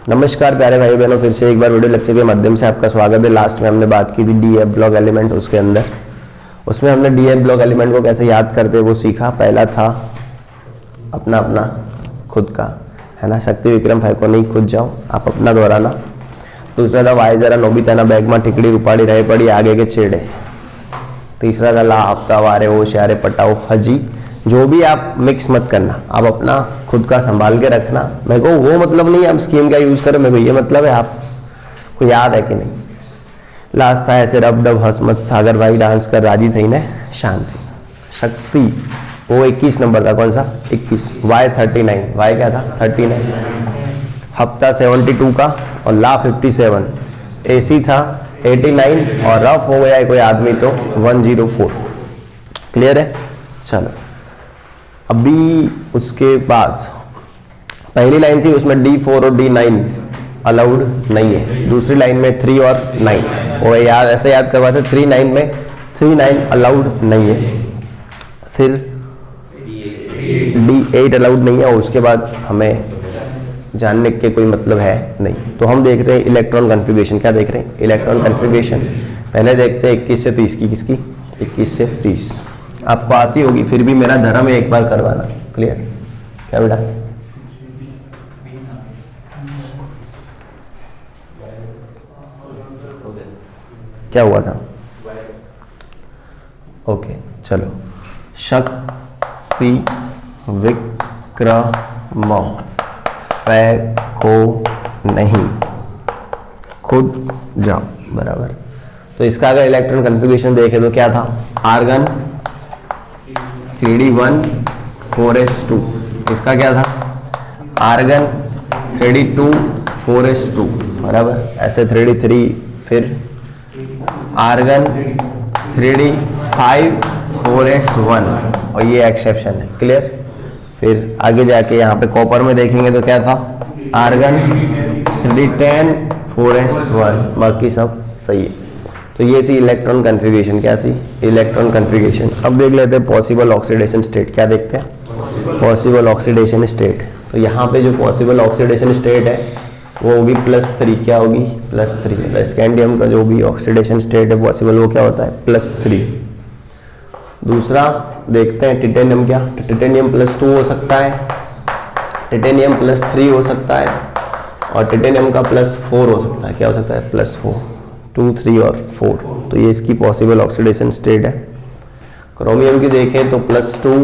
नमस्कार प्यारे भाई बहनों, फिर से एक बार वीडियो लेक्चर के माध्यम से आपका स्वागत है। लास्ट में हमने बात की थी डीएफ ब्लॉक एलिमेंट, उसके अंदर उसमें हमने डीएफ ब्लॉक एलिमेंट को कैसे याद करते हैं वो सीखा। पहला था अपना अपना खुद का, है ना, शक्ति विक्रम फाइव को नहीं खुद जाओ, आप अपना दोहराना। दूसरा था वाई जरा नोबिता बैग में टिकड़ी रुपाड़ी रहे पड़ी आगे के छेड़े। तीसरा था ला हफ्ता वारे हो शारे पटाओ हजी। जो भी आप मिक्स मत करना, आप अपना खुद का संभाल के रखना। मेरे को वो मतलब नहीं आप स्कीम का यूज करो, मेरे को ये मतलब है आपको याद है कि नहीं। लास्ट था ऐसे रब डब हसमत सागर भाई डांस कर राजी थी ने शांति। शक्ति वो 21 नंबर था, कौन सा 21, वाई 39, वाई क्या था 39, हफ्ता 72 का और ला 57, एसी था 89 और रफ हो गया है कोई आदमी तो 104। क्लियर है। चलो अभी उसके बाद पहली लाइन थी उसमें D4 और D9 अलाउड नहीं है। दूसरी लाइन में 3 और 9 वो याद ऐसे याद करवा थे, 3 9 में 3 9 अलाउड नहीं है। फिर D8 अलाउड नहीं है और उसके बाद हमें जानने के कोई मतलब है नहीं। तो हम देख रहे हैं इलेक्ट्रॉन कन्फिगरेशन। क्या देख रहे हैं? Electron configuration. पहले देखते हैं 21 से 30 की। किसकी? 21 से 30 आपको आती होगी, फिर भी मेरा धर्म है एक बार करवाना। क्लियर? क्या बेटा? क्या हुआ था? ओके चलो। शक्ति विक्रम को नहीं खुद जाओ, बराबर। तो इसका अगर इलेक्ट्रॉन कन्फिगरेशन देखें तो क्या था? Argon 3D1 4s2। इसका क्या था? आर्गन 3D2 4s2, बराबर। ऐसे 3D3, फिर आर्गन 3D5 4s1 और ये एक्सेप्शन है। क्लियर? फिर आगे जाके यहाँ पे कॉपर में देखेंगे तो क्या था? आर्गन 3D10 4s1, बाकी सब सही है। तो ये थी इलेक्ट्रॉन कन्फिगरेशन। क्या थी? Electron configuration. अब देख लेते हैं पॉसिबल ऑक्सीडेशन स्टेट। क्या देखते हैं? Possible oxidation state. तो यहाँ पे जो पॉसिबल ऑक्सीडेशन स्टेट है वो होगी +3। क्या होगी? +3। स्कैंडियम का जो भी ऑक्सीडेशन स्टेट है पॉसिबल वो क्या होता है? +3। दूसरा देखते हैं टिटेनियम। क्या? टिटेनियम +2 हो सकता है, टिटेनियम +3 हो सकता है और टिटेनियम का +4 हो सकता है। क्या हो सकता है? +4, 2, 3 और 4। तो ये इसकी पॉसिबल ऑक्सीडेशन स्टेट है। क्रोमियम की देखें तो +2,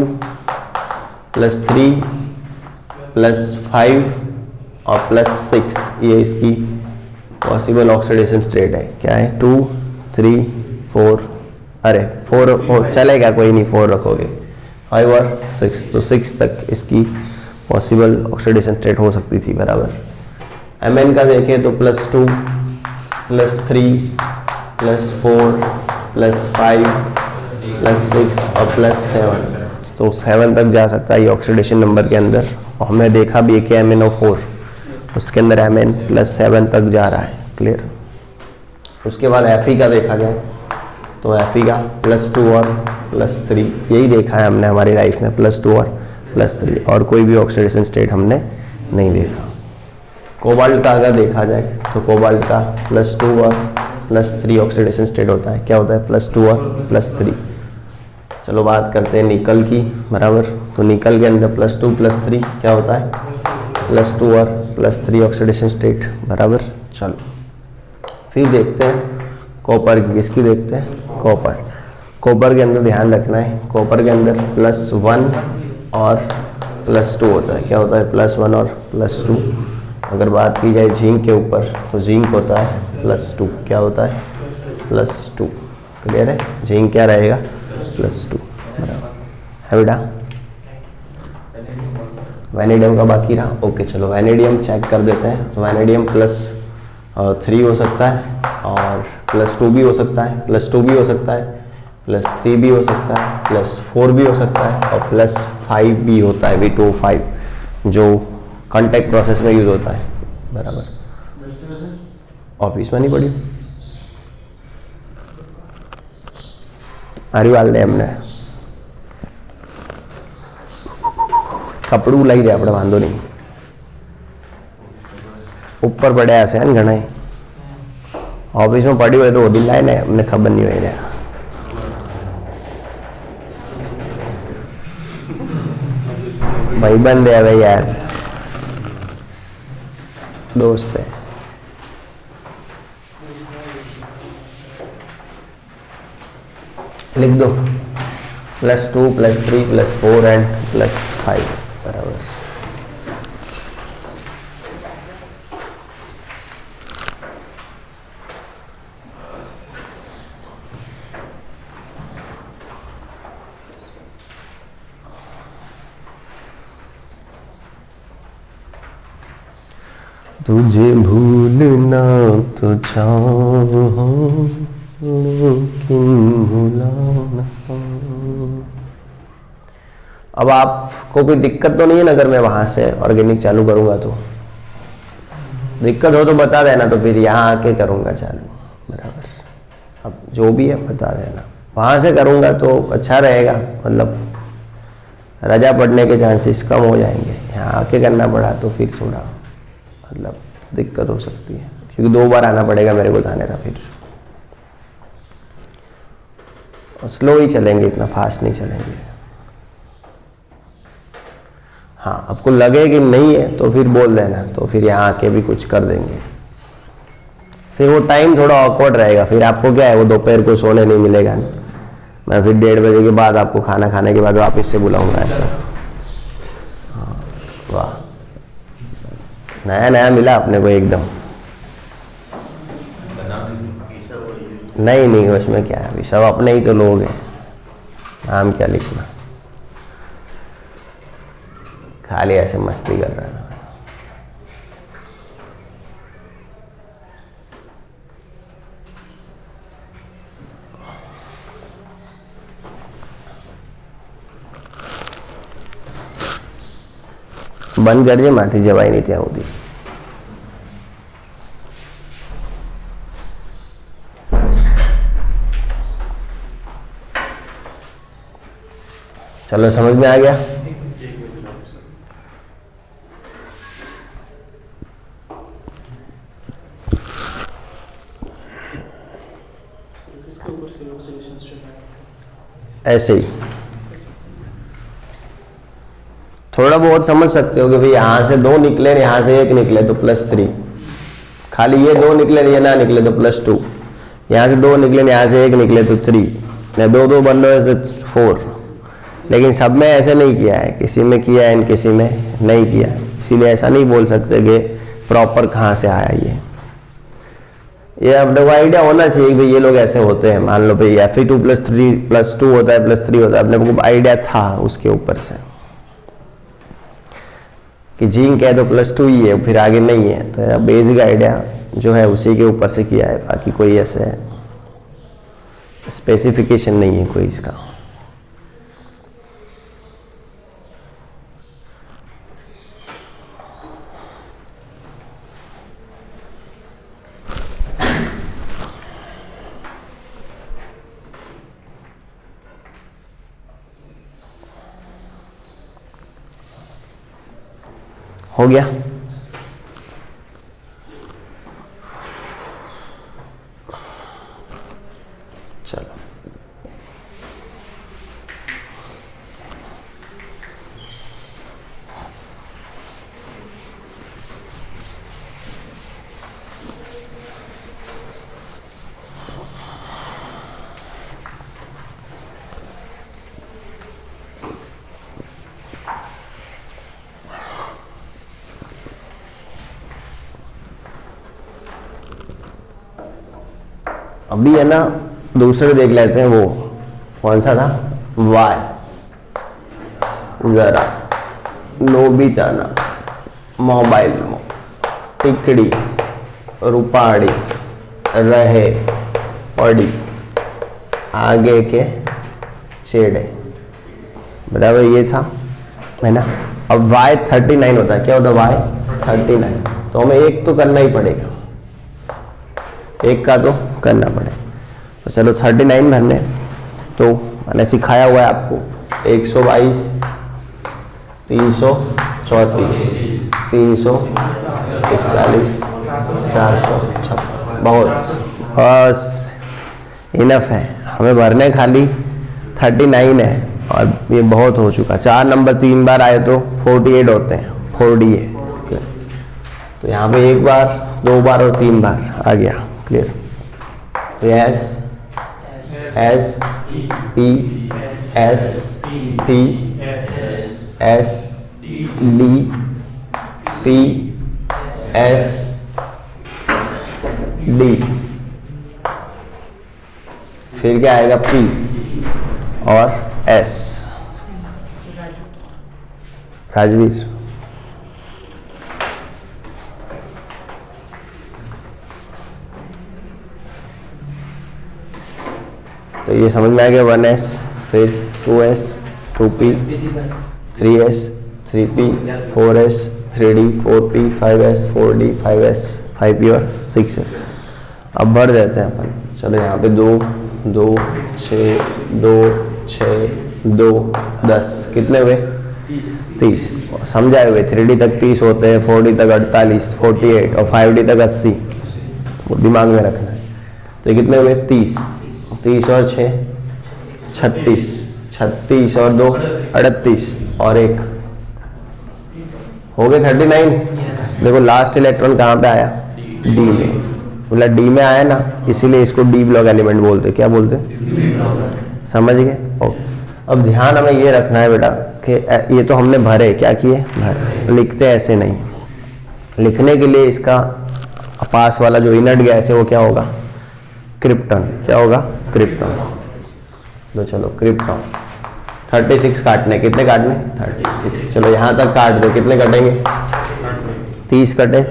+3, +5 और +6, ये इसकी पॉसिबल ऑक्सीडेशन स्टेट है। क्या है? 2, 3, 4, अरे 4 हो चलेगा, कोई नहीं, 4 रखोगे, 5 और 6, तो 6 तक इसकी पॉसिबल ऑक्सीडेशन स्टेट हो सकती थी, बराबर। Mn का देखें तो +2, +3, +4, +5, +6 और +7, तो 7 तक जा सकता है ये ऑक्सीडेशन नंबर के अंदर। और हमने देखा भी कि MnO4 उसके अंदर Mn +7 तक जा रहा है। क्लियर? उसके बाद Fe का देखा जाए तो Fe का +2 और +3, यही देखा है हमने हमारी लाइफ में, +2 और +3, और कोई भी ऑक्सीडेशन स्टेट हमने नहीं देखा। कोबाल्ट का अगर देखा जाए तो कोबाल्ट का +2 और +3 ऑक्सीडेशन स्टेट होता है। क्या होता है? +2 और +3। चलो बात करते हैं निकल की, बराबर। तो निकल के अंदर +2 +3 क्या होता है? +2 और +3 ऑक्सीडेशन स्टेट, बराबर। चलो फिर देखते हैं कॉपर की। किसकी देखते हैं? कॉपर। कॉपर के अंदर ध्यान रखना है, कॉपर के अंदर +1 और +2 होता है। क्या होता है? +1 और +2। अगर बात की जाए जिंक के ऊपर तो जिंक होता है +2। क्या होता है? +2। क्लियर है? जिंक क्या रहेगा? +2, बराबर है बेटा। वैनेडियम का बाकी रहा। ओके चलो वैनेडियम चेक कर देते हैं। तो वैनेडियम +3 हो सकता है और +2 भी हो सकता है, +2 भी हो सकता है, +3 भी हो सकता है, +4 भी हो सकता है और +5 भी होता है, V2O5, जो कॉन्टैक्ट प्रोसेस में यूज होता है, बराबर। ऑफिस में नहीं पड़ी हरी वाल दे हमने कपड़ू लई दे આપણે વાંધો નહીં। ऊपर पड़े ऐसे हैं घणे ऑफिस में पड़ी हुई तो वो दिन लाइन है हमने खबर नहीं हुई रहा भाई बंद है भाई यार दोस्त है लिख दो +2 +3 +4 एंड +5 बराबर तुझे भूलना तो चाहूं लेकिन भुलाना। अब आपको कोई दिक्कत तो नहीं है ना अगर मैं वहां से ऑर्गेनिक चालू करूंगा तो? दिक्कत हो तो बता देना तो फिर यहाँ आके करूंगा चालू बराबर। अब जो भी है बता देना, वहां से करूंगा तो अच्छा रहेगा, मतलब रजा पड़ने के चांसेस कम हो जाएंगे। यहाँ आके करना पड़ा तो फिर थोड़ा मतलब दिक्कत हो सकती है, क्योंकि 2 बार आना पड़ेगा मेरे को थाने का। फिर स्लो ही चलेंगे, इतना फास्ट नहीं चलेंगे। हाँ, आपको लगे कि नहीं है तो फिर बोल देना, तो फिर यहाँ आके भी कुछ कर देंगे। फिर वो टाइम थोड़ा ऑकवर्ड रहेगा, फिर आपको क्या है वो दोपहर को सोने नहीं मिलेगा ना। मैं फिर 1:30 बजे के बाद आपको खाना खाने के बाद वापस से बुलाऊंगा ऐसा। हाँ, वाह, नया नया मिला अपने को एकदम। नहीं नहीं, उसमें क्या है, अभी सब अपने ही तो लोग हैं, नाम क्या लिखना, खाली ऐसे मस्ती कर रहा है। બંધ કરજે, માથી જવાય નહીં ત્યાં સુધી। चलो समझ में आ गया? ऐसे ही थोड़ा बहुत समझ सकते हो कि भाई यहाँ से 2 निकले, यहाँ से 1 निकले तो +3, खाली ये 2 निकले ये ना निकले तो +2, यहाँ से 2 निकले यहाँ से 1 निकले तो 3, या 2 बन रहे तो 4। लेकिन सब में ऐसे नहीं किया है, किसी में किया है किसी में नहीं किया, इसीलिए ऐसा नहीं बोल सकते कि प्रॉपर कहाँ से आया ये अपने को आइडिया होना चाहिए कि भाई ये लोग ऐसे होते हैं। मान लो भाई Fe2 +2 होता है +3 होता है, अपने को आइडिया था उसके ऊपर से कि जिंक है तो +2 ही है, फिर आगे नहीं है, तो बेसिक आइडिया जो है उसी के ऊपर से किया है, बाकी कोई ऐसे स्पेसिफिकेशन नहीं है कोई इसका। हो गया? चलो अभी है ना, दूसरे देख लेते हैं। वो कौन सा था? वाई, जरा नोबिताना, मोबाइल मो, टिकड़ी, रुपाड़ी, रहे, पड़ी, आगे के चेड़े, बराबर ये था, है ना। अब वाई 39 होता है। क्या होता है वाई 39? तो हमें एक तो करना ही पड़ेगा, एक का तो करना पड़े। तो चलो 39 भरने, तो मैंने सिखाया हुआ है आपको 122, 334, 345, 456, बहुत, बस इनफ है हमें भरने, खाली 39 है और ये बहुत हो चुका। 4 नंबर 3 बार आए तो 48 होते हैं, 4D है। तो यहाँ पे 1 बार, 2 बार और 3 बार आ गया, क्लियर। तो S S P S T S D P S D, फिर क्या आएगा P और S। राजवीर, तो ये समझ में आ गया 1S, फिर 2S 2P 3S 3P 4S 3D 4P 5S 4D 5S 5P और 6 है। अब भर देते हैं अपन। चलो यहाँ पे 2 2 6 2 6 2 10 कितने हुए 30। समझाए हुए 3D तक 30 होते हैं, 4D तक 48 48 और 5D तक 80, वो दिमाग में रखना है। तो कितने हुए 30 30 और 6 36 36 और 2 38 और 1 हो गए 39। देखो लास्ट इलेक्ट्रॉन कहाँ पे आया डी में, बोला डी में आया ना, इसीलिए इसको डी ब्लॉक एलिमेंट बोलते। क्या बोलते समझ गए। अब ध्यान हमें ये रखना है बेटा कि ये तो हमने भरे, क्या किए भरे, लिखते ऐसे नहीं। लिखने के लिए इसका पास वाला जो इनर्ट गैस है वो क्या होगा क्रिप्टन। क्या होगा क्रिप्टन। तो चलो क्रिप्टन 36 काटने, कितने काटने 36। चलो यहाँ तक काट दो, कितने कटेंगे 30 कटे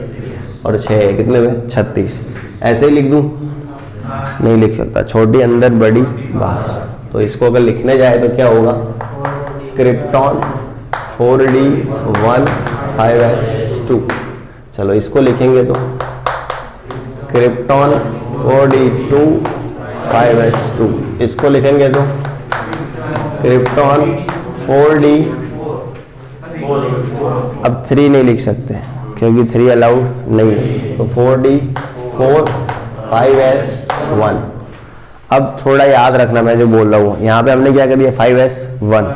और 6 कितने हुए 36। ऐसे ही लिख दूँ नहीं लिख सकता, छोटी अंदर बड़ी बाहर। तो इसको अगर लिखने जाए तो क्या होगा क्रिप्टॉन 4D1 5S2। चलो इसको लिखेंगे तो क्रिप्टॉन 4D2 5S2। इसको लिखेंगे तो क्रिप्टॉन 4D, अब 3 नहीं लिख सकते क्योंकि 3 अलाउड नहीं है, तो 4D4 5S1। अब थोड़ा याद रखना मैं जो बोल रहा हूँ, यहाँ पे हमने क्या कर दिया 5S1,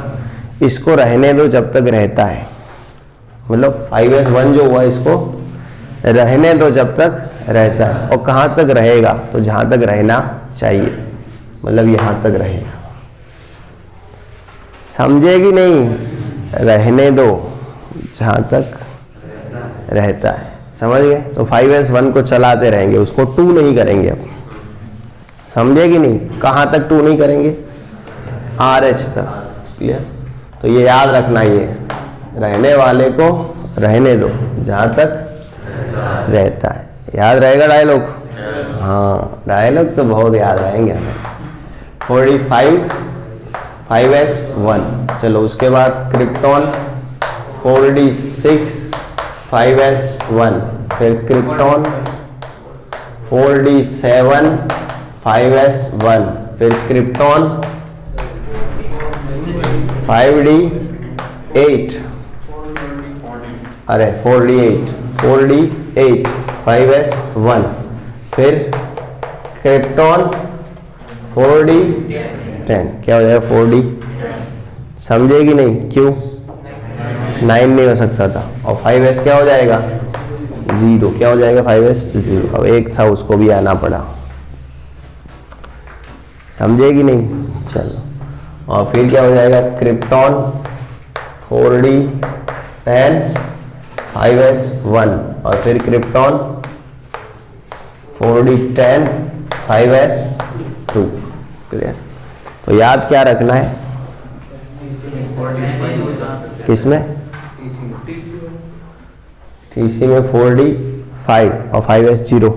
इसको रहने दो जब तक रहता है, मतलब 5S1 जो हुआ इसको रहने दो जब तक रहता है। और कहाँ तक रहेगा, तो जहाँ तक रहना चाहिए, मतलब यहाँ तक रहेगा। समझेगी नहीं, रहने दो जहाँ तक रहता है, समझ गए। तो 5S1 को चलाते रहेंगे, उसको 2 नहीं करेंगे। अब समझेगी नहीं, कहाँ तक 2 नहीं करेंगे RH तक, क्लियर। तो ये याद रखना, ये रहने वाले को रहने दो जहाँ तक रहता है। याद रहेगा डायलॉग, हाँ डायलॉग तो बहुत याद रहेंगे हमें। 45 5S1। चलो उसके बाद क्रिप्टॉन 4D6 5S1, फिर क्रिप्टॉन 4D7 5S1, फिर क्रिप्टॉन 5D8, अरे 4D8 5S1, फिर क्रिप्टॉन 4D10। क्या हो जाएगा 4D, समझेगी नहीं क्यों 9 नहीं हो सकता था। और 5S क्या हो जाएगा 0। क्या हो जाएगा 5S 0। अब एक था उसको भी आना पड़ा, समझेगी नहीं। चलो और फिर क्या हो जाएगा क्रिप्टॉन 4D10 5S1 और फिर क्रिप्टॉन 4D10 5S2, क्लियर। तो याद क्या रखना है किसमें TC में 4D5 और 5S0।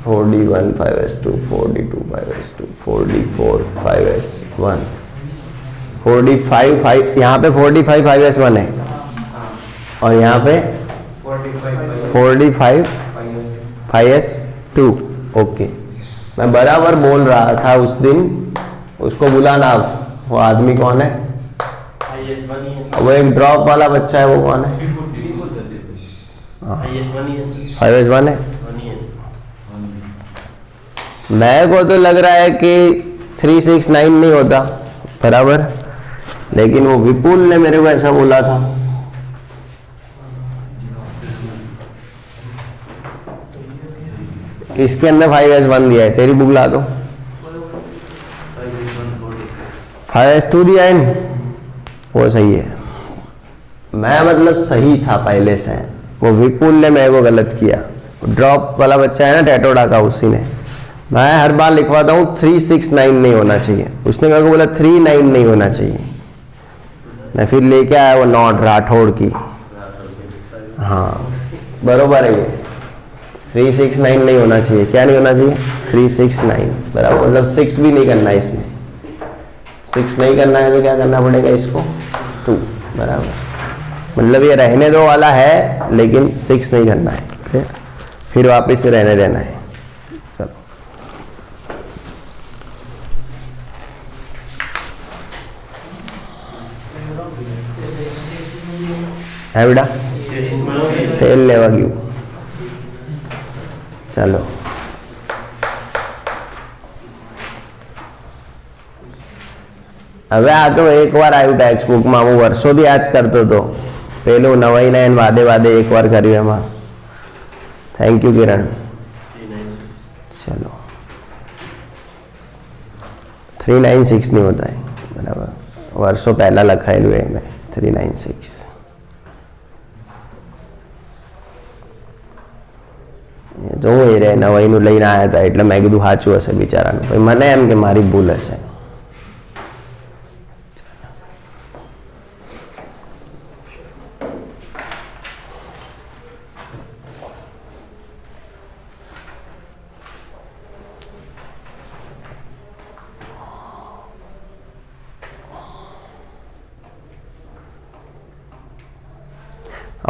4D1 5S2 4D2 5S2 4D4 5S1 4D5 5, यहाँ पे 4D5 5S1 है और यहाँ पे 4D5 5S2। ओके, मैं बराबर बोल रहा था उस दिन, उसको बुलाना। वो आदमी कौन है वो एक ड्रॉप वाला बच्चा है, वो कौन है? 5s1 है। मेरे को तो लग रहा है कि 369 नहीं होता बराबर, लेकिन वो विपुल ने मेरे को ऐसा बोला था। इसके अंदर 5s1 दिया है, तेरी बुक ला दो। 5s2 दिया है, वो सही है। मैं मतलब सही था पहले से, वो विपुल ने मेरे को गलत किया। ड्रॉप वाला बच्चा है ना टैटोडा का, उसी ने। मैं हर बार लिखवाता हूँ 369 नहीं होना चाहिए, उसने मेरे को बोला 39 नहीं होना चाहिए। मैं फिर लेके आया वो नोट राठौड़ की। हाँ बरोबर है, ये 369 नहीं होना चाहिए। क्या नहीं होना चाहिए? 369 बराबर, मतलब 6 भी नहीं करना है इसमें। 6 नहीं करना है तो क्या करना पड़ेगा इसको? 2 बराबर, मतलब ये रहने दो वाला है लेकिन 6 नहीं करना है, फिर वापस से रहने देना है। चलो है बेटा, तेल लेवा क्यों? चलो હવે આ તો એકવાર આવ્યું ટેક્સ્ટબુકમાં, હું વર્ષોથી આ જ કરતો હતો। પેલું નવાઈને વાદે વાદે એકવાર કર્યું એમાં। થેન્ક યુ કિરણ। चलो 396 नहीं होता है बराबर, वर्षों पहला लखाયેલું है मैं 396। તો હું એ રે નવાઈનું લઈને આવ્યા હતા એટલે મેં કીધું સાચું હશે બિચારાનું, પછી મને એમ કે મારી ભૂલ હશે।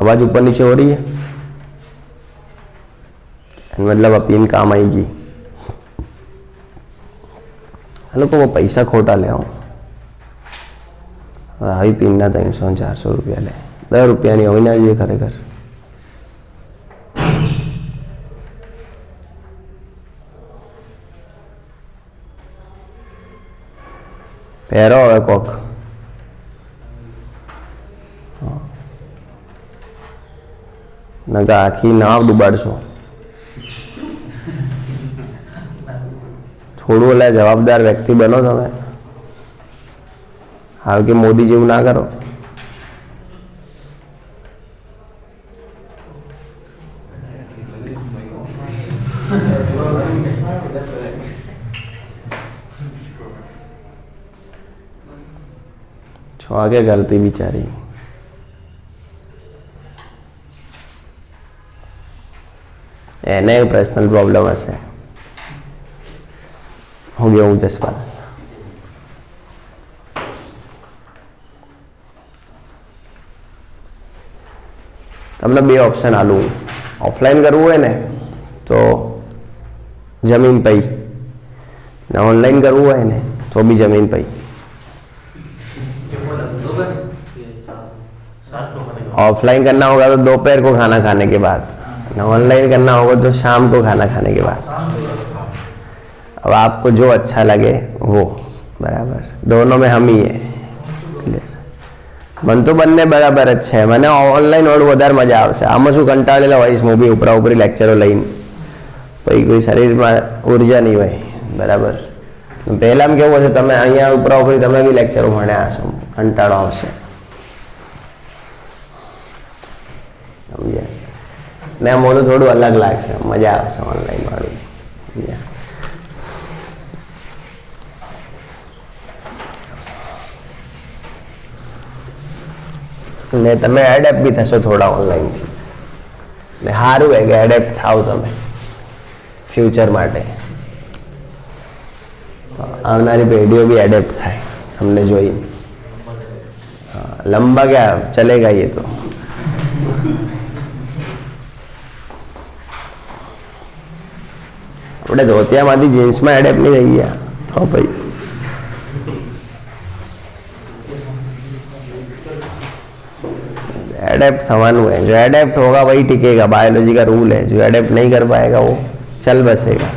आवाज ऊपर नीचे हो रही है, मतलब अपीन काम आएगी। हेलो को वो पैसा खोटा ले आऊँ, हाई पीना 300-400 रुपया ले, 10 रुपया नहीं होना चाहिए खरेखर। પહેરો હવે કોક નકા આખી નાવ ડૂબાડશો। થોડું ઓલા જવાબદાર વ્યક્તિ બનો તમે, હા કે મોદી જેવું ના કરો। છો આગે ગલતી બિચારી। એને पर्सनल प्रॉब्लम હશે। हो गया हूँ जसपाल। તમને બે ઓપ્શન આલું, ઓફલાઈન કરવું હોય ને તો જમીન પઈ, ને ઓનલાइन કરવું હોય ને તો भी जमीन पई। ऑफलाइन करना होगा तो दोपहर को खाना खाने के बाद, ऑनलाइन करना होगा तो शाम को खाना खाने के बाद। अब आपको जो अच्छा लगे वो बराबर, दोनों में हम ही है। क्लियर? मन तो बनने बराबर अच्छा है, मैंने ऑनलाइन और વધારે મજા આવશે। આમાં શું કંટાળેલા હોઈશ મૂવી ઉપરા ઉપરી લેક્ચરો લઈને, પછી કોઈ શરીરમાં ઉર્જા નહીં હોય બરાબર। પહેલાં કેવું હશે, તમે અહીંયા ઉપરા ઉપરી તમે બી લેક્ચરો ભણ્યા હશો, કંટાળો આવશે સમજ્યા ને। મોડું થોડું અલગ લાગશે, મજા આવશે ઓનલાઈન વાળું સમજ્યા। ને તમે એડેપ્ટ બી થશો થોડા ઓનલાઈનથી, ને સારું है કે એડેપ્ટ થાવ તમે ફ્યુચર માટે। આવનારી પેઢીઓ બી એડેપ્ટ થાય તમને જોઈને। लंबा क्या चलेगा ये तो। આપણે ધોતિયામાંથી જીન્સમાં એડેપ્ટ નહીં થઈ ગયા તો ભાઈ एडेप्ट समान हुए हैं, जो एडेप्ट होगा वही टिकेगा, बायोलॉजी का रूल है। जो एडेप्ट नहीं कर पाएगा वो चल बसेगा,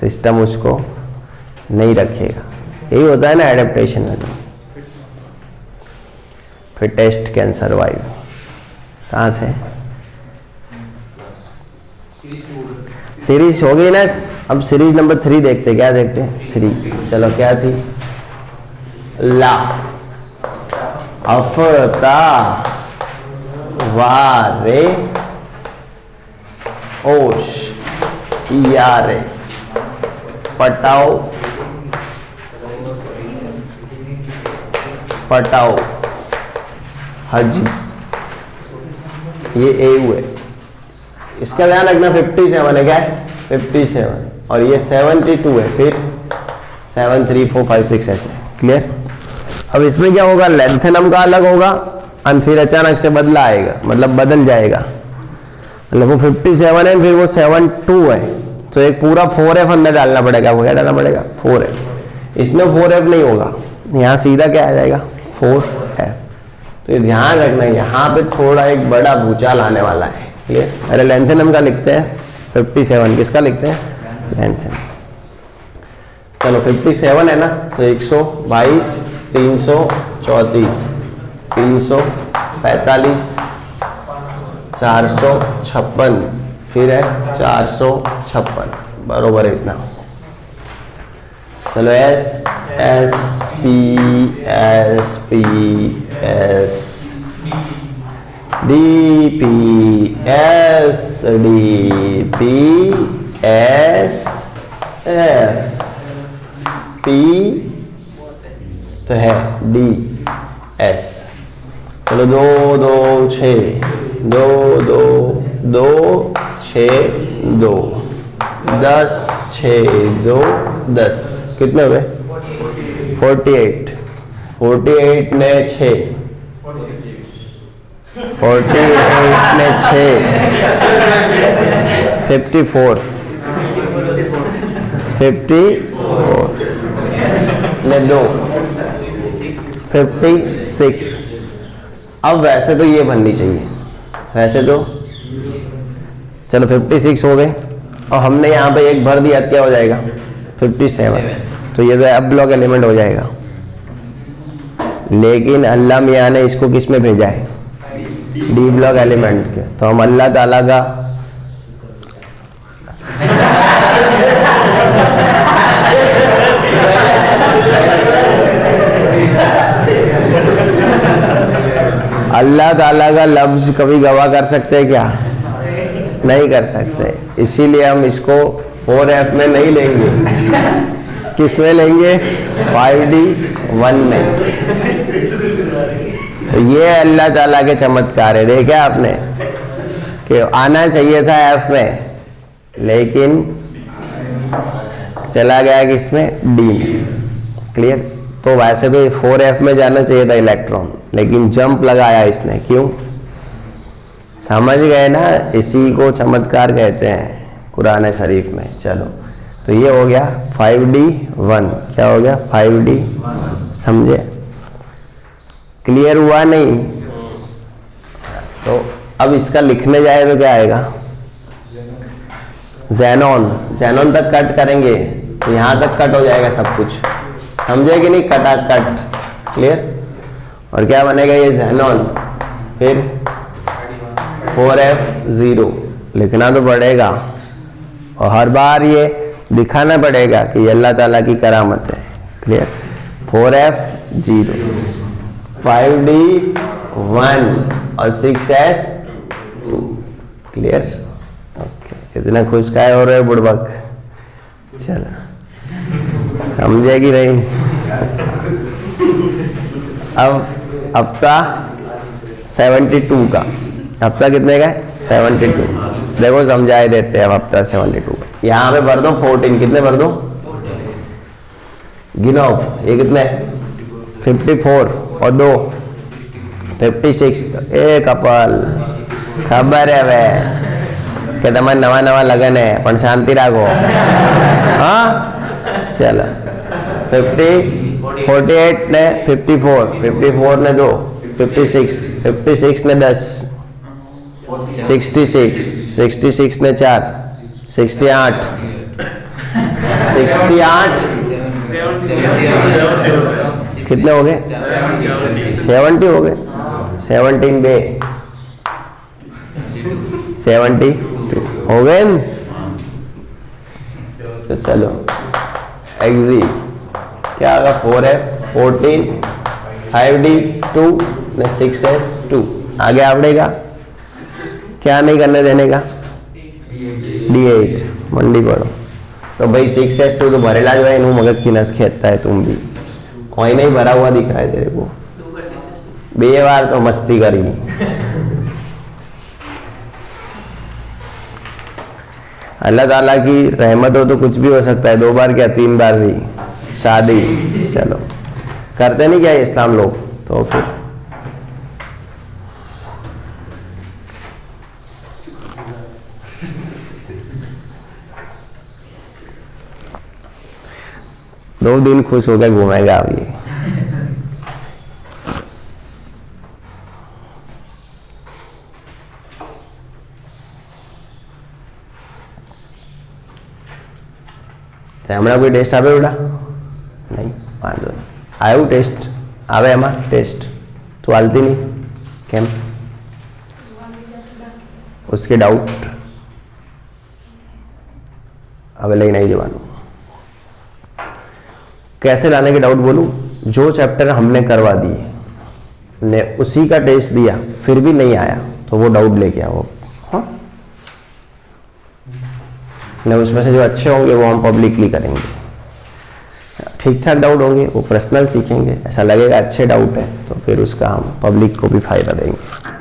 सिस्टम उसको नहीं रखेगा। यही होता है ना एडेप्टेशन में। तो फिटेस्ट कैन सर्वाइव। कहाँ से सीरीज हो गई ना। अब सीरीज नंबर 3 देखते, क्या देखते हैं 3। चलो क्या थी? ला अफता वारे ओश यारे पटाओ पटाओ हाजी। ये ए हुए, इसका ध्यान रखना। 57 है, क्या है 57, और ये 72 है, फिर 7 3 4 5 6 ऐसे। क्लियर? अब इसमें क्या होगा, लेंथेनम का अलग होगा और फिर अचानक से बदला आएगा, मतलब बदल जाएगा। मतलब वो 57 है, फिर वो 72 है, तो एक पूरा 4F अंदर डालना पड़ेगा। वो क्या डालना पड़ेगा? 4F। इसमें 4F नहीं होगा, यहाँ सीधा क्या आ जाएगा? 4F। तो ये ध्यान रखना, यहाँ पे थोड़ा एक बड़ा भूचाल आने वाला है। क्लियर? अरे लेंथेनम का लिखते हैं 57, किसका लिखते हैं? लेंथेनम। चलो 57 है ना, तो 122 334 345 456, फिर है 456, बरोबर इतना। चलो S S P S D P S F P तो है डी एस। चलो 2 2 6 2 2 2 6 2 10 6 2 10, कितने हुए? 48 48 ने 6 48 ने 6 54 54 ने 2 56। अब वैसे तो ये बननी चाहिए, वैसे तो चलो 56 हो गए, और हमने यहाँ पे एक भर दिया, क्या हो जाएगा? 57। तो ये तो अब ब्लॉक एलिमेंट हो जाएगा। लेकिन अल्लाह मियाँ ने इसको किस में भेजा है? डी ब्लॉक एलिमेंट के। तो हम अल्लाह ताला का अल्लाह ताला का लफ्ज कभी गवाह कर सकते हैं क्या? नहीं कर सकते। इसीलिए हम इसको 4F में नहीं लेंगे, किस में लेंगे? 5D 1 में। तो ये अल्लाह ताला के चमत्कार है। देखे आपने कि आना चाहिए था F में, लेकिन चला गया किसमें? D में। क्लियर? तो वैसे तो 4F में जाना चाहिए था इलेक्ट्रॉन, लेकिन जंप लगाया इसने। क्यों? समझ गए ना? इसी को चमत्कार कहते हैं कुरान शरीफ में। चलो, तो ये हो गया 5D 1। क्या हो गया? 5D। समझे? क्लियर हुआ नहीं? तो अब इसका लिखने जाए तो क्या आएगा? ज़ेनॉन। ज़ेनॉन तक कट करेंगे तो यहाँ तक कट हो जाएगा सब कुछ। समझे कि नहीं? कटा कट। क्लियर? और क्या बनेगा? ये ज़ेनॉन, फिर 4F 0 लिखना तो पड़ेगा, और हर बार ये दिखाना पड़ेगा कि ये अल्लाह ताला की करामत है। क्लियर? 4F 0, 5D 1 और 6S 2। क्लियर? ओके। इतना खुश काय हो रहे बुड़बक? चलो, समझे कि नहीं? अब हफ्ता 72 का, हफ्ता कितने का है? 72। देखो समझाए देते हैं। अब हफ्ता 72 यहाँ पे भर दो 14। कितने भर दो? गिनो। ये कितने? 54 और 2 56। ए कपल खबर है वे कि તમારે નવા નવા લગન है, પણ શાંતિ રાખો। हाँ, चलो 50 48 ने 54, 54 ने 2, 56, 56 ने 10, 66, 66 ने 4, 68, 68 कितने हो गए? 70 हो गए। 17 बे 70 हो गए न? तो चलो एक्जी क्या आगा? 4 है 14, 5D 2 ने 6S 2 आगे आवड़ेगा क्या नहीं करने देने का? D8 मंडी पढ़ो तो भाई 6S 2 तो भरेला जो है इनू मगज की नस खेतता है। तुम भी कोई नहीं भरा हुआ दिख रहा है तेरे को। 2 बार तो मस्ती करी। अल्लाह ताला की रहमत हो तो कुछ भी हो सकता है। 2 बार क्या 3 बार भी शादी। चलो करते नहीं क्या इस्लाम लोग? तो फिर दो दिन खुश होकर घूमेगा अभी। हमारा कोई टेस्ट आवे बेटा? नहीं वांधो नहीं। आयु टेस्ट आवे एमा टेस्ट तो हालती नहीं केम? उसके डाउट अब ले नहीं जवानू। कैसे लाने के डाउट बोलूं? जो चैप्टर हमने करवा दिए ने उसी का टेस्ट दिया फिर भी नहीं आया तो वो डाउट लेके आओ। हाँ ने उसमें से जो अच्छे होंगे वो हम पब्लिकली करेंगे। ठीक ठाक डाउट होंगे वो पर्सनल सीखेंगे। ऐसा लगेगा अच्छे डाउट है तो फिर उसका हम पब्लिक को भी फायदा देंगे।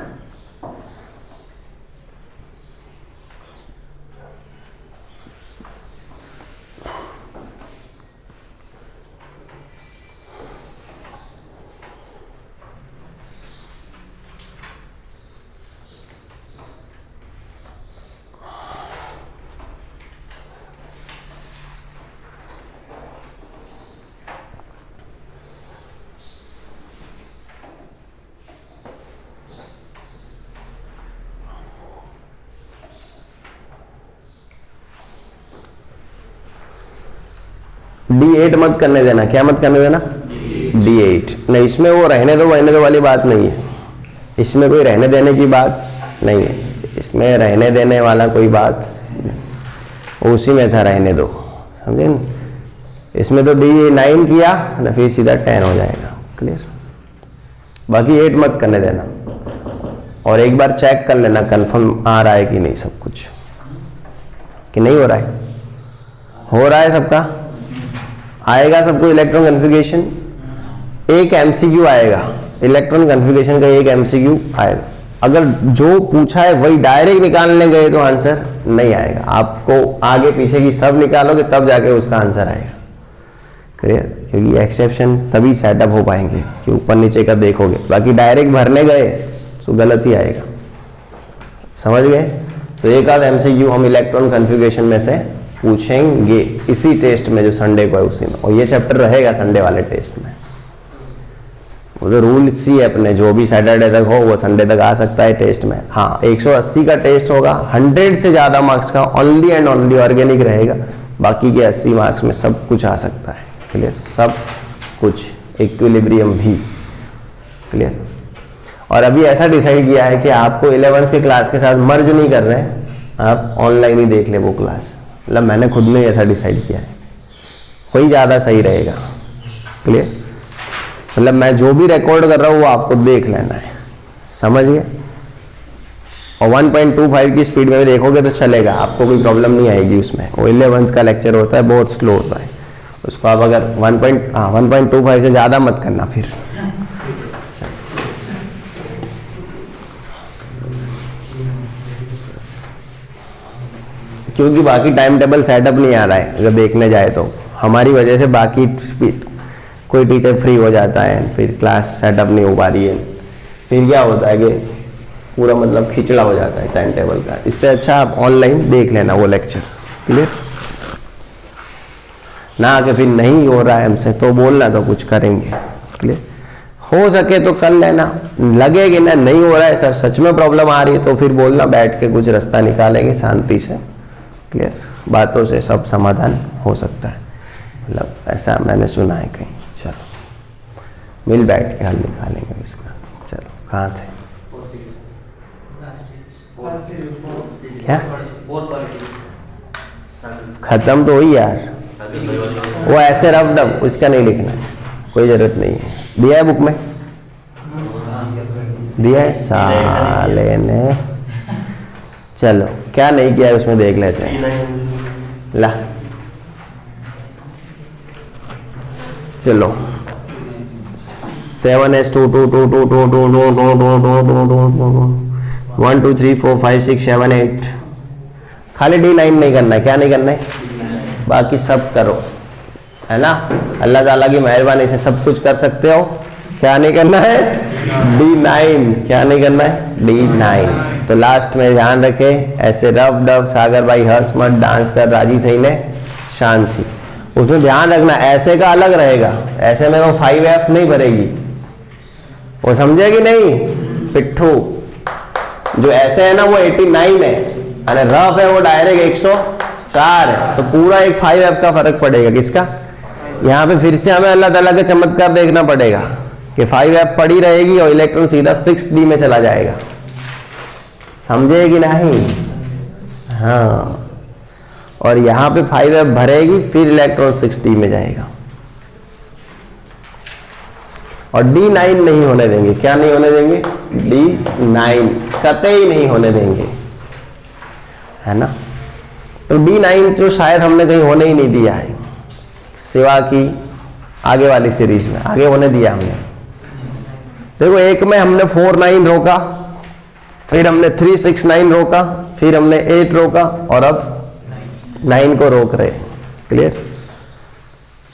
D8 मत करने देना। क्या मत करने देना? D8 नहीं। इसमें वो रहने दो वाली बात नहीं है। इसमें कोई रहने देने की बात नहीं है। इसमें रहने देने वाला कोई बात उसी में था, रहने दो। समझे न? इसमें तो D9 किया ना फिर सीधा 10 हो जाएगा। क्लियर? बाकी 8 मत करने देना और एक बार चेक कर लेना कंफर्म आ रहा है कि नहीं सब कुछ, कि नहीं हो रहा है। हो रहा है सबका? आएगा सबको इलेक्ट्रॉन कन्फिगरेशन। एक एमसीक्यू आएगा इलेक्ट्रॉन कन्फिगरेशन का, एक एमसीक्यू आएगा। अगर जो पूछा है वही डायरेक्ट निकालने गए तो आंसर नहीं आएगा। आपको आगे पीछे की सब निकालोगे तब जाके उसका आंसर आएगा। क्लियर? क्योंकि एक्सेप्शन तभी सेटअप हो पाएंगे कि ऊपर नीचे का देखोगे। बाकी डायरेक्ट भरने गए तो गलत ही आएगा। समझ गए? तो एक आध एमसीक्यू हम इलेक्ट्रॉन कन्फिगरेशन में से पूछेंगे इसी टेस्ट में जो संडे को है उसी में। और ये चैप्टर रहेगा संडे वाले टेस्ट में। वो जो रूल सी है अपने, जो भी सैटरडे तक हो वो संडे तक आ सकता है टेस्ट में। हाँ 180 का टेस्ट होगा, 100 से ज़्यादा मार्क्स का ओनली एंड ओनली ऑर्गेनिक रहेगा। बाकी के 80 मार्क्स में सब कुछ आ सकता है। क्लियर? सब कुछ, इक्विलिब्रियम भी। क्लियर? और अभी ऐसा डिसाइड किया है कि आपको 11th के क्लास के साथ मर्ज नहीं कर रहे हैं, आप ऑनलाइन ही देख ले वो क्लास। मतलब मैंने खुद ने ऐसा डिसाइड किया है, वही ज़्यादा सही रहेगा। क्लियर? मतलब मैं जो भी रिकॉर्ड कर रहा हूँ वो आपको देख लेना है। समझ गए? और 1.25 की स्पीड में भी देखोगे तो चलेगा, आपको कोई प्रॉब्लम नहीं आएगी उसमें। वो 11th का लेक्चर होता है, बहुत स्लो होता है। उसको आप अगर 1.25 से ज़्यादा मत करना फिर। क्योंकि बाकी टाइम टेबल सेटअप नहीं आ रहा है अगर देखने जाए तो। हमारी वजह से बाकी स्पीड, कोई टीचर फ्री हो जाता है फिर क्लास सेटअप नहीं हो पा रही है, फिर क्या होता है कि पूरा मतलब खिचड़ा हो जाता है टाइम टेबल का। इससे अच्छा आप ऑनलाइन देख लेना वो लेक्चर। क्लियर? ना कि फिर नहीं हो रहा है हमसे तो बोलना, तो कुछ करेंगे। क्लियर? हो सके तो कर लेना, लगेगी ना नहीं हो रहा है सर, सच में प्रॉब्लम आ रही है, तो फिर बोलना, बैठ के कुछ रास्ता निकालेंगे शांति से। क्लियर? बातों से सब समाधान हो सकता है, मतलब ऐसा मैंने सुना है कहीं। चलो मिल बैठ के हल निकालेंगे इसका। चलो कहाँ थे? क्या खत्म तो हुई यार, वो ऐसे रफ डफ उसका नहीं लिखना है, कोई जरूरत नहीं है। दिया है बुक में? दिया है साले ने। चलो क्या नहीं किया है उसमें देख लेते हैं। ला चलो 7s 2 2 2 2 2 2 2 2 2 1 2 3 4 5 6 7 8। खाली D9 नहीं करना है। क्या नहीं करना है? बाकी सब करो, है ना। अल्लाह ताला की मेहरबानी से सब कुछ कर सकते हो। क्या नहीं करना है? D9। क्या नहीं करना है? D9। तो लास्ट में ध्यान रखे, ऐसे रफ डफ सागर भाई हंस मत, डांस कर राजी थी ने शांत थी। उसमें ध्यान रखना ऐसे का अलग रहेगा, ऐसे में वो 5F नहीं भरेगी, वो समझेगी नहीं पिट्ठू। जो ऐसे है ना वो 89 है, अरे रफ है वो डायरेक्ट 104 है, तो पूरा एक 5F का फर्क पड़ेगा। किसका? यहाँ पे फिर से हमें अल्लाह ताला के चमत्कार देखना पड़ेगा कि 5F पड़ी रहेगी और इलेक्ट्रॉन सीधा 6D में चला जाएगा। समझेगी नहीं? हाँ, और यहाँ पे 5F भरेगी, फिर इलेक्ट्रॉन 6D में जाएगा। और D9 नहीं होने देंगे। क्या नहीं होने देंगे? D9 कतई नहीं होने देंगे, है ना। तो D9 जो शायद हमने कहीं होने ही नहीं दिया है, सिवा की आगे वाली सीरीज में आगे होने दिया हमने। देखो एक में हमने 4 9 रोका, फिर हमने 3 6 9 रोका, फिर हमने 8 रोका, और अब 9 को रोक रहे। क्लियर?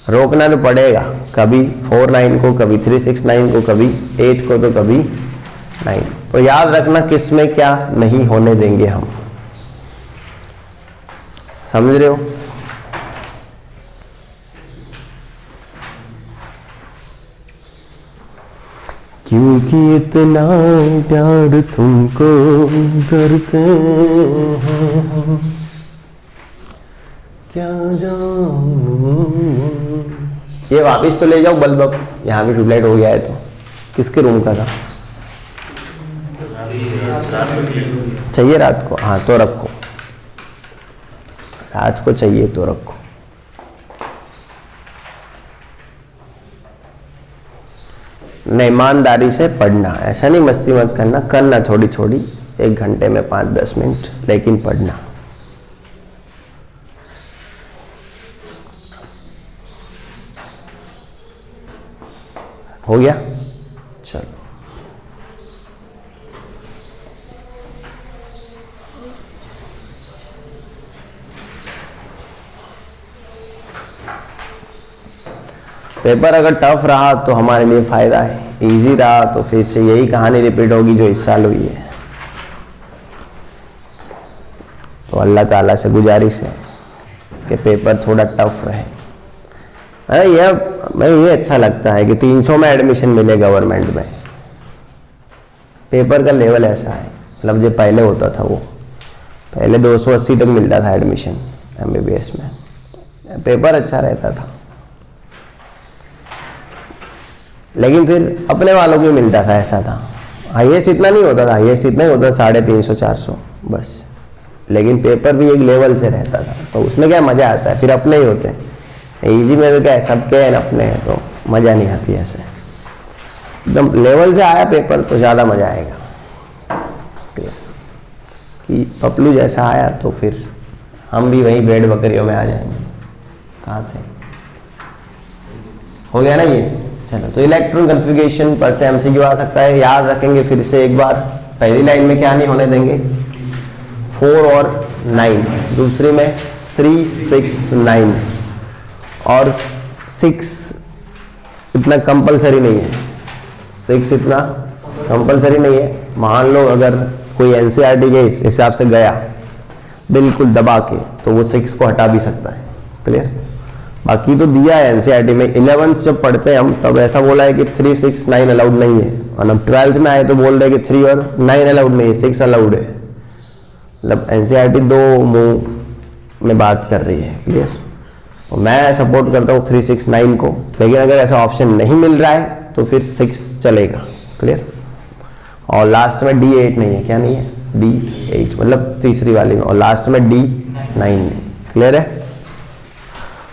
रोकना तो पड़ेगा, कभी 4 9 को, कभी 3 6 9 को, कभी 8 को, तो कभी 9। तो याद रखना किस में क्या नहीं होने देंगे हम। समझ रहे हो? क्योंकि इतना प्यार तुमको करते हैं, क्या जानूं। ये वापिस तो ले जाओ बल्ब, अब यहाँ भी ट्यूबलाइट हो गया है। तो किसके रूम का था? चाहिए रात को? हाँ तो रखो, रात को चाहिए तो रखो। नहीं, ईमानदारी से पढ़ना, ऐसा नहीं मस्ती मत करना, करना थोड़ी थोड़ी, 1 घंटे में 5-10 मिनट, लेकिन पढ़ना। हो गया? चलो पेपर अगर टफ रहा तो हमारे लिए फायदा है, इजी रहा तो फिर से यही कहानी रिपीट होगी जो इस साल हुई है। तो अल्लाह ताला से गुजारिश है कि पेपर थोड़ा टफ रहे। अरे ये अच्छा लगता है कि 300 में एडमिशन मिले गवर्नमेंट में। पेपर का लेवल ऐसा है, मतलब जो पहले होता था वो पहले 280 तक मिलता था एडमिशन MBBS में। पेपर अच्छा रहता था, लेकिन फिर अपने वालों को ही मिलता था, ऐसा था। हाईएस्ट इतना नहीं होता था, हाईएस्ट इतना ही होता था 350-400 बस। लेकिन पेपर भी एक लेवल से रहता था, तो उसमें क्या मज़ा आता है, फिर अपने ही होते हैं। इजी में तो क्या है, सबके हैं अपने हैं, तो मज़ा नहीं आती। ऐसे एकदम लेवल से आया पेपर तो ज़्यादा मज़ा आएगा। कि पपलू जैसा आया तो फिर हम भी वहीं भेड़ बकरियों में आ जाएंगे। कहाँ थे? हो गया ना ये? चलो, तो इलेक्ट्रॉन कन्फिगरेशन पर से MCQ आ सकता है, याद रखेंगे फिर से एक बार। पहली लाइन में क्या नहीं होने देंगे? 4 और 9। दूसरी में 3 6 9, और 6 इतना कंपलसरी नहीं है। 6 इतना कंपलसरी नहीं है। मान लो अगर कोई NCERT के इस हिसाब से गया बिल्कुल दबा के, तो वो 6 को हटा भी सकता है। क्लियर? बाकी तो दिया है एनसीईआरटी में। 11th जब पढ़ते हैं हम तब ऐसा बोला है कि 3, 6, 9 अलाउड नहीं है, और अब 12th में आए तो बोल रहे हैं कि 3 और 9 अलाउड नहीं है, 6 अलाउड है। मतलब एनसीईआरटी दो मुंह में बात कर रही है। क्लियर? और मैं सपोर्ट करता हूँ 3, 6, 9 को, लेकिन अगर ऐसा ऑप्शन नहीं मिल रहा है तो फिर 6 चलेगा। क्लियर? और लास्ट में D8 नहीं है। क्या नहीं है? D8 मतलब तीसरी वाली में, और लास्ट में D9 नहीं। क्लियर है?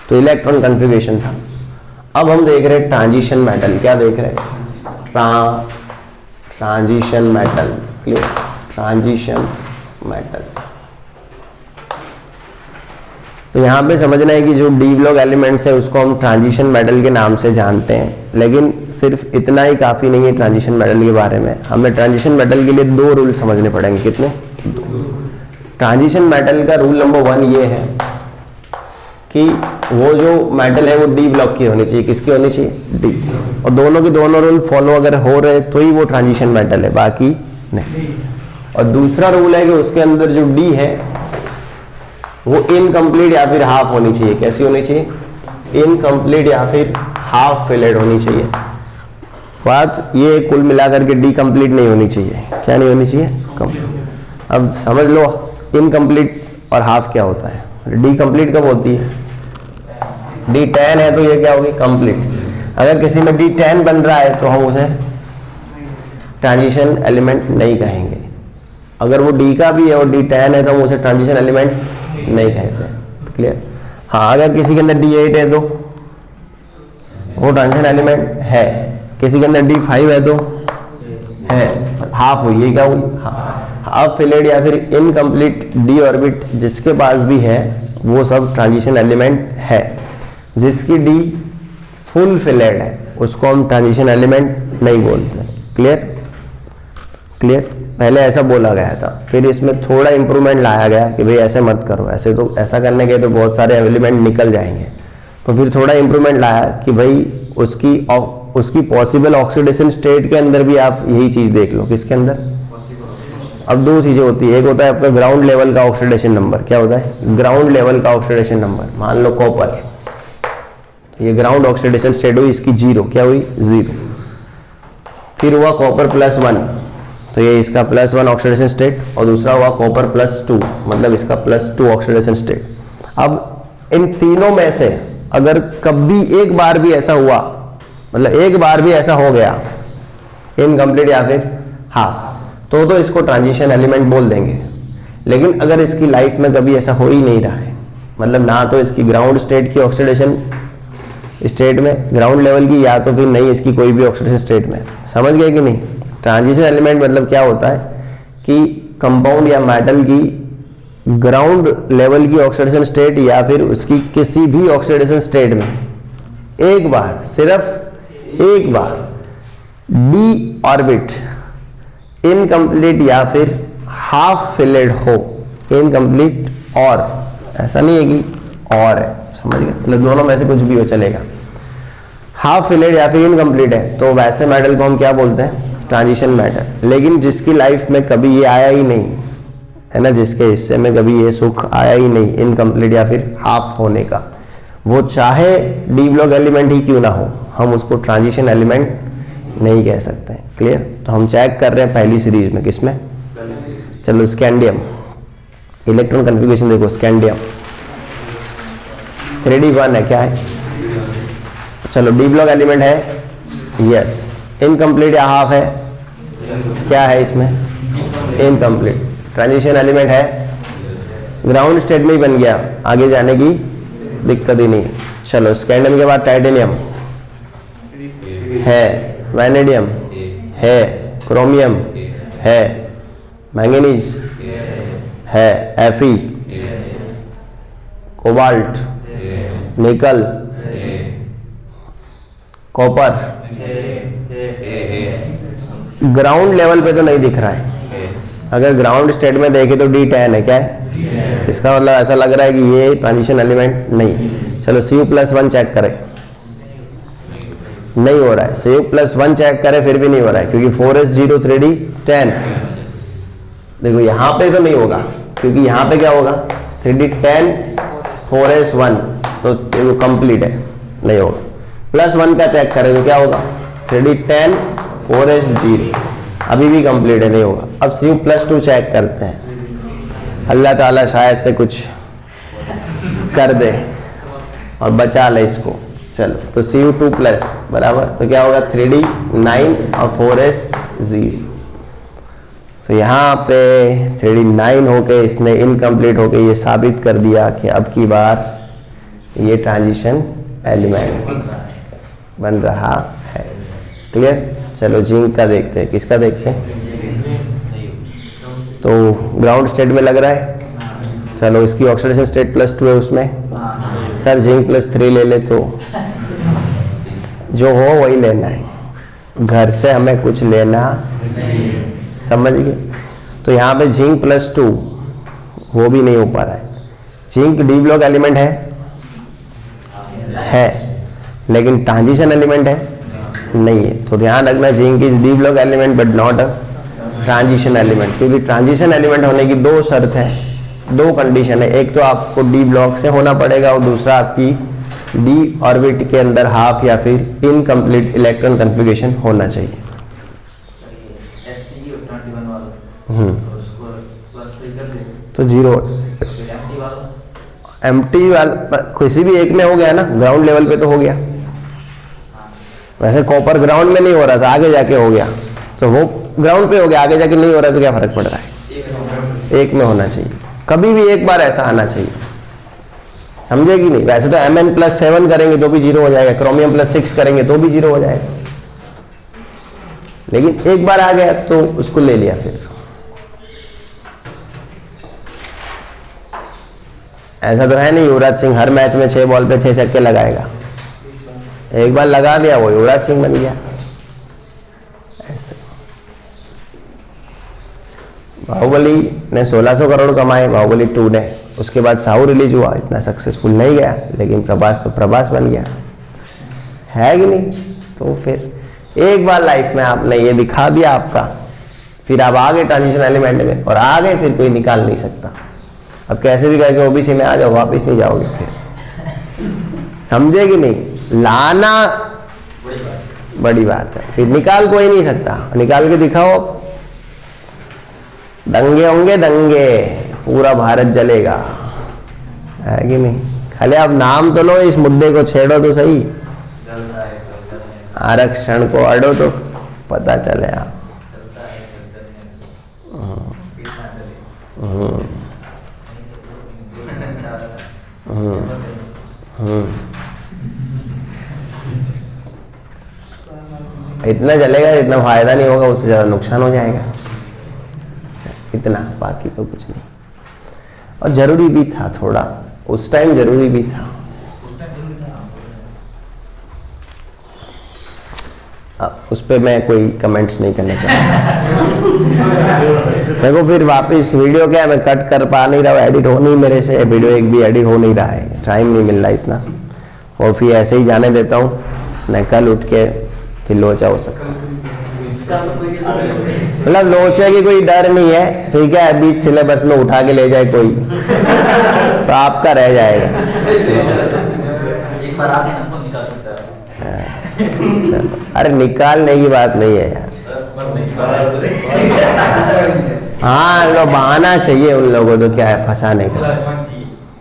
तो इलेक्ट्रॉन कन्फिगरेशन था। अब हम देख रहे हैं ट्रांजिशन मेटल। क्या देख रहे हैं? Transition metal. Clear? Transition metal. तो यहाँ पे समझना है कि जो डी ब्लॉक एलिमेंट्स है उसको हम ट्रांजिशन मेटल के नाम से जानते हैं, लेकिन सिर्फ इतना ही काफ़ी नहीं है ट्रांजिशन मेटल के बारे में। हमें ट्रांजिशन मेटल के लिए 2 रूल समझने पड़ेंगे। कितने? 2। ट्रांजिशन मेटल का रूल नंबर 1 ये है कि वो जो मेटल है वो डी ब्लॉक की होनी चाहिए। किसकी होनी चाहिए? डी। और दोनों के दोनों रूल फॉलो अगर हो रहे तो ही वो ट्रांजिशन मेटल है, बाकी नहीं। और दूसरा रूल है कि उसके अंदर जो डी है वो इनकम्प्लीट या फिर हाफ होनी चाहिए। कैसी होनी चाहिए? इनकम्प्लीट या फिर हाफ फिलेड होनी चाहिए। बात ये कुल मिलाकर के डी कंप्लीट नहीं होनी चाहिए। क्या नहीं होनी चाहिए? कंप्लीट। अब समझ लो इनकम्प्लीट और हाफ क्या होता है। डी कंप्लीट कब होती है? D10 है तो ये क्या होगी? कंप्लीट। अगर किसी में D10 बन रहा है तो हम उसे ट्रांजिशन एलिमेंट नहीं कहेंगे। अगर वो D का भी है और D10 है तो हम उसे ट्रांजिशन एलिमेंट नहीं कहते। क्लियर? हाँ, अगर किसी के अंदर D8 है तो वो ट्रांजिशन एलिमेंट है, किसी के अंदर D5 है तो है। हाफ हुई, ये क्या हुई? हाफ फिलेड या फिर इनकम्प्लीट डी ऑर्बिट जिसके पास भी है वो सब ट्रांजिशन एलिमेंट है। जिसकी डी फुल फिलेड है उसको हम ट्रांजिशन एलिमेंट नहीं बोलते। क्लियर? क्लियर? पहले ऐसा बोला गया था, फिर इसमें थोड़ा इंप्रूवमेंट लाया गया कि भाई ऐसे मत करो, ऐसे तो ऐसा करने के तो बहुत सारे एलिमेंट निकल जाएंगे। तो फिर थोड़ा इंप्रूवमेंट लाया कि भाई उसकी पॉसिबल ऑक्सीडेशन स्टेट के अंदर भी आप यही चीज देख लो। किसके अंदर? अब 2 चीजें होती है। एक होता है आपका ग्राउंड लेवल का ऑक्सीडेशन नंबर। क्या होता है? ग्राउंड लेवल का ऑक्सीडेशन नंबर। मान लो कॉपर, ये ग्राउंड ऑक्सीडेशन स्टेट हुई, इसकी 0। क्या हुई? 0। फिर हुआ कॉपर +1, तो ये इसका +1 ऑक्सीडेशन स्टेट, और दूसरा हुआ कॉपर +2 मतलब इसका +2 ऑक्सीडेशन स्टेट। अब इन तीनों में से अगर कभी एक बार भी ऐसा हुआ, मतलब एक बार भी ऐसा हो गया इनकम्प्लीट या फिर हाफ, तो इसको ट्रांजिशन एलिमेंट बोल देंगे। लेकिन अगर इसकी लाइफ में कभी ऐसा हो ही नहीं रहा है, मतलब ना तो इसकी ग्राउंड स्टेट की ऑक्सीडेशन स्टेट में ग्राउंड लेवल की, या तो फिर नहीं इसकी कोई भी ऑक्सीडेशन स्टेट में। समझ गए कि नहीं? ट्रांजिशन एलिमेंट मतलब क्या होता है कि कंपाउंड या मेटल की ग्राउंड लेवल की ऑक्सीडेशन स्टेट या फिर उसकी किसी भी ऑक्सीडेशन स्टेट में एक बार, सिर्फ एक बार डी ऑर्बिट इनकम्प्लीट या फिर हाफ फिलेड हो। इनकम्प्लीट और, ऐसा नहीं है कि और है, समझ गए? मतलब दोनों में से कुछ भी हो चलेगा। हाफ फिलेड या फिर इनकम्प्लीट है तो वैसे मेटल को हम क्या बोलते हैं? Transition metal. लेकिन जिसकी लाइफ में कभी ये आया ही नहीं है ना, जिसके हिस्से में कभी ये सुख आया ही नहीं इनकम्प्लीट या फिर हाफ होने का, वो चाहे डी ब्लॉक एलिमेंट ही क्यों ना हो, हम उसको ट्रांजिशन एलिमेंट नहीं कह सकते। क्लियर? तो हम चेक कर रहे हैं पहली सीरीज में। किसमें? चलो स्कैंडियम। इलेक्ट्रॉन कन्फिगरेशन देखो। स्कैंडियम 3D1 है। क्या है? चलो डी ब्लॉक एलिमेंट है, यस। इनकम्प्लीट या हाफ है? क्या है इसमें? इनकम्प्लीट। ट्रांजिशन एलिमेंट है, ग्राउंड स्टेट में ही बन गया, आगे जाने की दिक्कत ही नहीं। चलो स्कैंडियम के बाद टाइटेनियम है, वैनेडियम है, क्रोमियम है, मैंगनीज है, Fe, कोबाल्ट, निकल, कॉपर। ग्राउंड लेवल पे तो नहीं दिख रहा है। अगर ग्राउंड स्टेट में देखे तो D10 है। क्या है? इसका मतलब ऐसा लग रहा है कि ये ट्रांजिशन एलिमेंट नहीं। चलो Cu+1 चेक करें, नहीं हो रहा है। Cu+1 चेक करें फिर भी नहीं हो रहा है, क्योंकि 4s0 3D10। देखो यहाँ पे तो नहीं होगा, क्योंकि यहाँ पे क्या होगा? 3D10 4s1 तो वो कंप्लीट है, नहीं होगा। +1 का चेक करें तो क्या होगा, 3D 10 4S 0, अभी भी कंप्लीट है, नहीं होगा। अब CU +2 चेक करते हैं, अल्लाह ताला शायद से कुछ कर दे और बचा ले इसको। चलो तो CU 2+ बराबर, तो क्या होगा 3D 9 और 4S 0। तो यहाँ पे 3D 9 होके इसने इनकम्प्लीट होके ये साबित कर दिया कि अब की बार ये ट्रांजिशन एलिमेंट बन रहा है। क्लियर? चलो जिंक का देखते हैं, किसका देखते हैं? तो ग्राउंड स्टेट में लग रहा है, चलो इसकी ऑक्सीडेशन स्टेट +2 है उसमें, सर जिंक +3 ले ले, तो जो हो वही लेना है, घर से हमें कुछ लेना, समझ गए? तो यहाँ पे जिंक +2 वो भी नहीं हो पा रहा है। जिंक डी ब्लॉक एलिमेंट है लेकिन ट्रांजिशन एलिमेंट है नहीं है। तो ध्यान रखना, zinc is D block element but not a transition element, क्योंकि ट्रांजिशन एलिमेंट होने की 2 शर्त है, 2 कंडीशन है। एक तो आपको डी ब्लॉक से होना पड़ेगा और दूसरा आपकी डी ऑर्बिट के अंदर हाफ या फिर इनकम्प्लीट इलेक्ट्रॉन कन्फिगरेशन होना चाहिए। तो 0 एम्प्टी वाला किसी भी एक में हो गया ना, ग्राउंड लेवल पे तो हो गया। वैसे कॉपर ग्राउंड में नहीं हो रहा था, आगे जाके हो गया, तो वो ग्राउंड पे हो गया, आगे जाके नहीं हो रहा तो क्या फर्क पड़ रहा है, एक में होना चाहिए। कभी भी एक बार ऐसा आना चाहिए, समझे कि नहीं? वैसे तो Mn+7 करेंगे तो भी 0 हो जाएगा, क्रोमियम +6 करेंगे तो भी 0 हो जाएगा, लेकिन एक बार आ गया तो उसको ले लिया। फिर ऐसा तो है नहीं युवराज सिंह हर मैच में 6 बॉल पे 6 छक्के लगाएगा, एक बार लगा दिया वो युवराज सिंह बन गया। ऐसे बाहुबली ने 1600 करोड़ कमाए, बाहुबली 2 ने, उसके बाद साहू रिलीज हुआ, इतना सक्सेसफुल नहीं गया, लेकिन प्रभास तो प्रभास बन गया, है कि नहीं? तो फिर एक बार लाइफ में आपने ये दिखा दिया आपका, फिर आप आगे ट्रांजिशन एलिमेंट में और आगे फिर कोई निकाल नहीं सकता। अब कैसे भी करके ओबीसी में आ जाओ, वापस नहीं जाओगे फिर, समझे कि नहीं? लाना बड़ी बात है, फिर निकाल कोई नहीं सकता, निकाल के दिखाओ, दंगे होंगे दंगे, पूरा भारत जलेगा, है कि नहीं? खाली आप नाम तो लो, इस मुद्दे को छेड़ो तो सही, आरक्षण को अड़ो तो पता चले आप। इतना चलेगा, इतना फायदा नहीं होगा, उससे ज्यादा नुकसान हो जाएगा, इतना, बाकी तो कुछ नहीं। और जरूरी भी था थोड़ा, उस टाइम जरूरी भी था। उस पर मैं कोई कमेंट्स नहीं करना चाहता। देखो फिर वापस वीडियो क्या मैं कट कर पा नहीं रहा हूँ, एडिट हो नहीं मेरे से, वीडियो एक भी एडिट हो नहीं रहा है, टाइम नहीं मिल रहा इतना, और फिर ऐसे ही जाने देता हूँ, मैं कल उठ के फिर लोचा हो सकता है। मतलब लोचे की कोई डर नहीं है, ठीक है? बीच सिलेबस में उठा के ले जाए कोई तो आपका रह जाएगा। चलो, अरे निकालने की बात नहीं है यार, हाँ लो बहाना चाहिए उन लोगों को, क्या है फंसाने का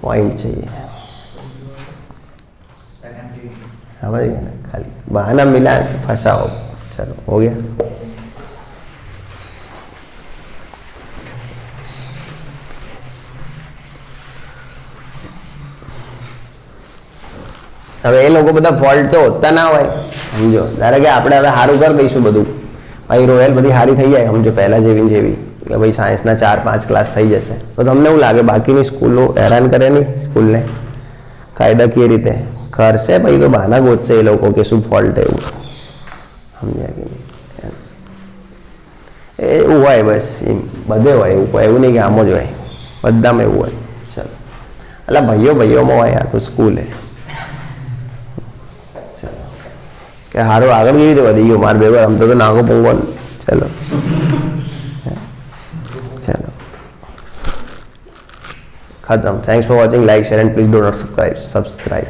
पॉइंट चाहिए, समझ गए ना? खाली बहाना मिला फंसाओ, चलो हो गया। હવે એ લોકો બધા ફોલ્ટ તો હોતા ના હોય, સમજો, ધારો કે આપણે હવે સારું કરી દઈશું બધું, ભાઈ રોયલ બધી સારી થઈ જાય, સમજો પહેલા જેવી ને જેવી, કે ભાઈ સાયન્સના 4-5 ક્લાસ થઈ જશે, તો તમને એવું લાગે બાકીની સ્કૂલો હેરાન કરે નહીં સ્કૂલને કાયદાકીય રીતે કરશે, ભાઈ તો બહાના ગોતશે એ લોકો કે શું ફોલ્ટ એવું, સમજ્યા કે નહીં? એવું હોય બસ, બધે હોય એવું, એવું નહીં કે આમ જ હોય, બધામાં એવું હોય। ચલો એટલે ભાઈઓ ભાઈઓમાં હોય, આ તો સ્કૂલ હે કે હારો આગળ કેવી રીતે વધી ગયો, માર ભેગો રમતો તો નાગો પૂંગો, ચલો ચલો खत्म. Thanks for watching. Like share and please do not subscribe.